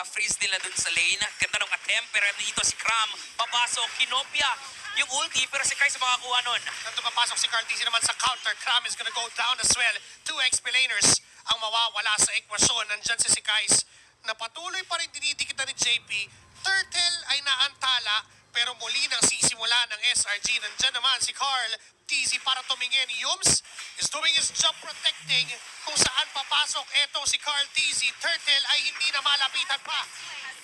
freeze nila dun sa lane. Ganda ng attempt, pero dito si Cram. Papasok, kinopya yung ulti, pero si Kais makakuha nun. Nandun papasok si Cartesi naman sa counter. Cram is gonna go down as well. 2 XP laners ang mawawala sa ekwasyon. Nandyan si Kais na patuloy pa rin dinidikita ni JP. Turtle ay naantala, pero muli nang sisimula ng SRG. Nandyan naman si Carl TZ para tumingin. Yums is doing his job protecting kung saan papasok. Eto si Carl TZ. Turtle ay hindi na malapitan pa.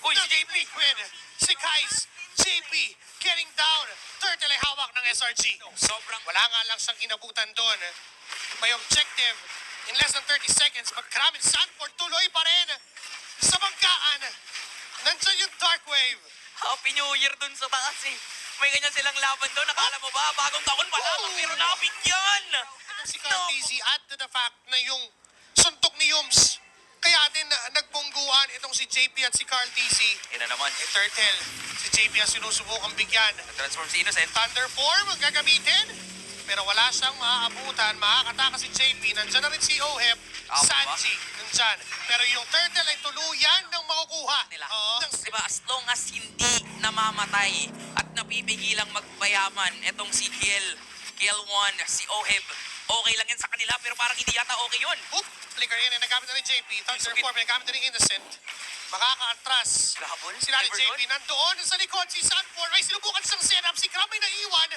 Uy, si JP. Liquid. Si Kais. JP getting down. Turtle ay hawak ng SRG. Sobrang Wala nga lang siyang inabutan doon. May objective in less than 30 seconds. But Kramen Sanford tuloy pa rin sa banggaan. Nandiyan yung Dark Wave. Happy New Year dun sa taas eh. May ganyan silang laban doon. Nakala mo ba? Bagong taon pa lang. Pero nabigyan. Itong si Carl TZ, add to the fact na yung suntok ni Yums. Kaya din nagbungguan itong si JP at si Carl TZ. Ina naman. Turtle, si JP ang sinusubukang bigyan. Transform si Innocent. Thunder Form ang gagamitin. Pero wala siyang maaabutan. Makakataka si JP. Nandyan na rin si Ohep. Sanji. Nandyan. Pero yung Turtle ay tuluyan ng makukuha. Nila. Oo. Diba, as long as hindi namamatay at napipigilang magpayaman, etong si Kiel1, si Oheb, okay lang yan sa kanila, pero parang hindi yata okay yun. Oop! Flicker in. Nagamit na ni JP. Thunder Form. Nagamit na ni Innocent. Makaka-atras. Gahabol. Sila ni JP nandoon sa likod. Si Sanford ay sinubukan siyang setup. Si Kram ay naiwan.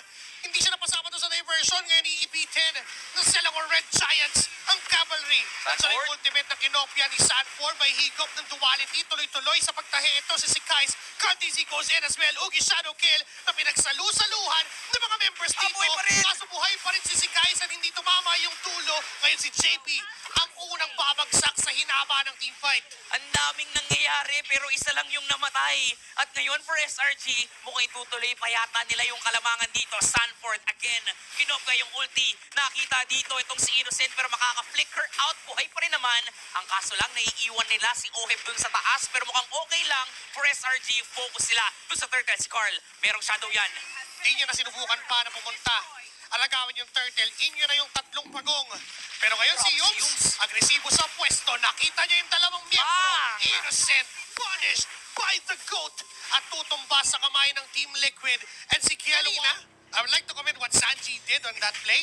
Hindi siya napasama doon sa diversion. Ngayon iipitin ng Selangor Red Giants ang cavalry. At sa yung ultimate na kinopya ni Sanford, may higop ng duality. Tuloy-tuloy sa pagtahe ito si Kais. Cartesi goes in as well. Ugi shadow kill na pinagsalu-saluhan ng mga members dito. Kaso buhay pa rin si Kais at hindi tumama yung tulo. Ngayon si JP ang unang babagsak sa hinaba ng teamfight. Ang daming nangyayari pero isa lang yung namatay. At ngayon for SRG, mukhang itutuloy pa yata nila yung kalamangan dito. Sanford again, kinopga yung ulti. Nakita dito itong si Innocent pero makaka-flicker out. Buhay pa rin naman. Ang kaso lang, naiiwan nila si Oheb dun sa taas. Pero mukhang okay lang for SRG. Focus sila dun sa Turtle. Si Carl, merong shadow yan. Di niya na sinubukan pa na pumunta. Alagawin yung Turtle. Inyo na yung tatlong pagong. Pero ngayon si Yums, agresibo sa pwesto. Nakita niya yung dalawang miyembro. Innocent, punished by the GOAT. At tutumba sa kamay ng Team Liquid. And si Kialina, I would like to comment what Sanji did on that play.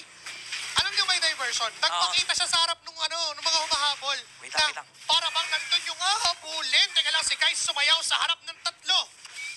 Alam niyo may diversion. Nagpakita siya sa harap nung mga humahabol. Wait lang. Para bang nandun yung habulin. Teka lang, si Kais sumayaw sa harap ng tatlo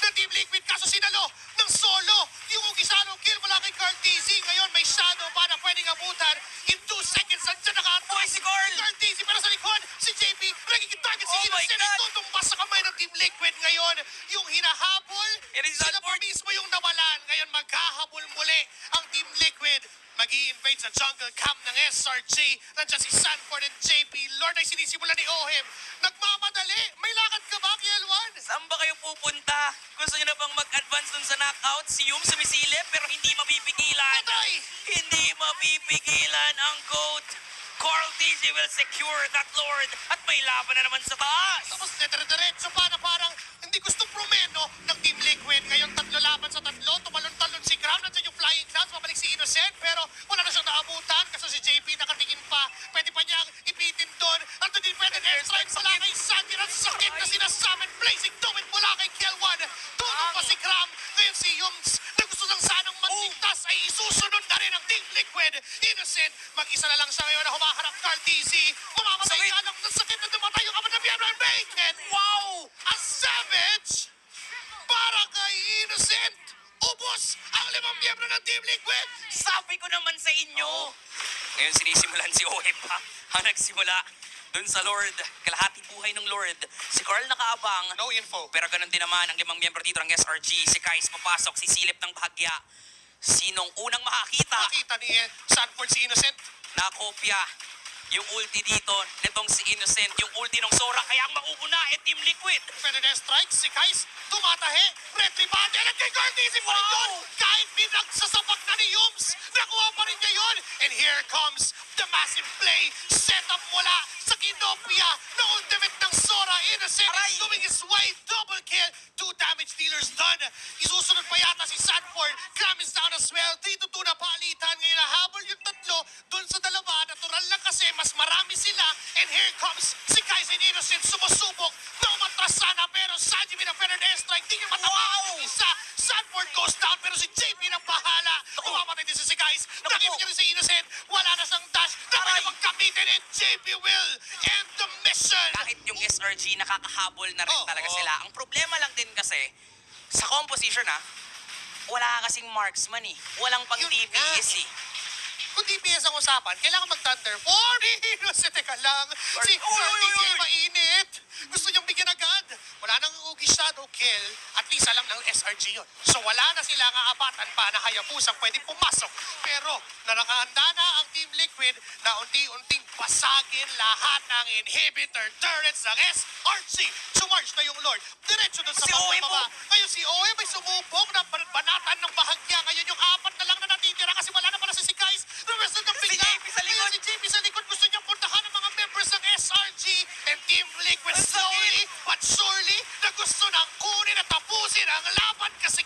na Team Liquid. Kaso sinalo ng solo. Yung Ugisano kill mula kay Carl TZ. Ngayon may shadow pa na pwedeng abutan. In 2 seconds, nandiyan naka-atras. Si Carl! Carl TZ, pero sa likod, si JP, nagiging target si Oh my Innocent. God! Tutumba sa kamay ng Team Liquid ngayon. Yung hinahabol, sila pa mismo yung nawalan. Ngayon maghahabol muli ang Team Liquid. Mag-i-invade sa jungle camp ng SRG. Nandiyan si Sanford and JP. Lord ay sinisimula ni Oheb. Nagmamadali. May lakad ka ba, Kielwan? Saan ba kayo pupunta? Gusto nyo na bang mag-advance dun sa knockout? Si Yum sumisilip pero hindi mapipigilan. Patay! Hindi mapipigilan ang GOAT. Carl TZ will secure that Lord. At may laban na naman sa taas. Tapos dire-diretso pa na parang hindi gustong promeno ng Team Liquid. Ngayon tatlo laban sa tatlo. Tumalon-talon si Gram. Nandiyan yung Flying Clouds. Mabalik si Innocent. Pero wala na siyang naabutan. Kasi si JP nakatingin pa. Pwede pa niyang ipitin doon. Ando din pwede airstrike mula kay Sandy. Ang sakit na sinasamin. Blazing Domit mula kay Kielwan. Tulong pa si Gram. Ngayon si Yums na gusto ng sanang magligtas ay isusunod na rin ang Team Liquid. Innocent. Mag-isa na lang siya ngayon na humaharap Carl TZ. Mamamatay ka lang ng sakit na dumatay yung kapatid ng Biabra and Bacon. Wow! A savage! Para kay Innocent! Ubos ang 5 miyembro ng Team Liquid! Sabi ko naman sa inyo. Ngayon sinisimulan si Oheb pa. Ang nagsimula dun sa Lord. Kalahating buhay ng Lord. Si Carl nakaabang. No info. Pero ganun din naman ang 5 miyembro dito ng SRG. Si Kais papasok, sisilip ng bahagya. Sinong unang makakita? Makita ni Sanford si Innocent. Nakopya yung ulti dito nitong si Innocent, yung ulti ng Sora, kaya ang mauna Team Liquid. Pwede na strike, si Kais tumatahe, retry ba? And kay Cartesi pa rin yun! Kahit pinagsasapak na ni Yums, nakuha pa rin niya yun! And here comes the massive play, set up mula sa Kinopia na ultimate ng Sora. Innocent is doing his way, double kill, 2 damage dealers done. Isusunod pa yata si Sanford, Cram is down as well, 3-2 na palitan. Ngayon nahabol yung tatlo, dun sa dalawa, natural lang kasi mas marami sila. And here comes si Kais and Innocent, sumusubok na umatras sana pero Sanji with a feathered airstrike. Di niya matamaan yung isa. Sanford goes down pero si JP nang bahala. Umamatay din si guys. Nakita niya rin si Innocent. Wala na siyang dash. Dapat niya magkamitin and JP will end the mission. Kahit yung SRG, nakakahabol na rin Oo, talaga oo. sila. Ang problema lang din kasi, sa composition wala kasing marksman Walang pang Yun DPS nga. Kung DPS ang usapan, kailangan mag-Thunder 4. Innocent, teka lang. Si Uy, uy, uy, Curtis uy. mainit. Gusto niyang bigyan agad. Wala nang Ugi Shadow kill. At least alam ng SRG yun. So wala na silang aabatan pa na Hayabusang pwede pumasok. Pero nakahanda na ang Team Liquid na unti-unting pasagin lahat ng inhibitor turrets ng SRG. Sumarch na yung Lord. Diretso dun sa Si Oe pagkababa. po. Ngayon si Oe may sumubok na banatan ng bahagya. Ngayon yung apat na lang na natitira kasi wala na pala si Guys. The rest of the Si bigla. JP sa likod. Ngayon si JP sa likod gusto niyang puntahan ng mga members ng SRG and Team Liquid Ang sakit. slowly but surely na gusto nang kunin at tapusin ang laban kasi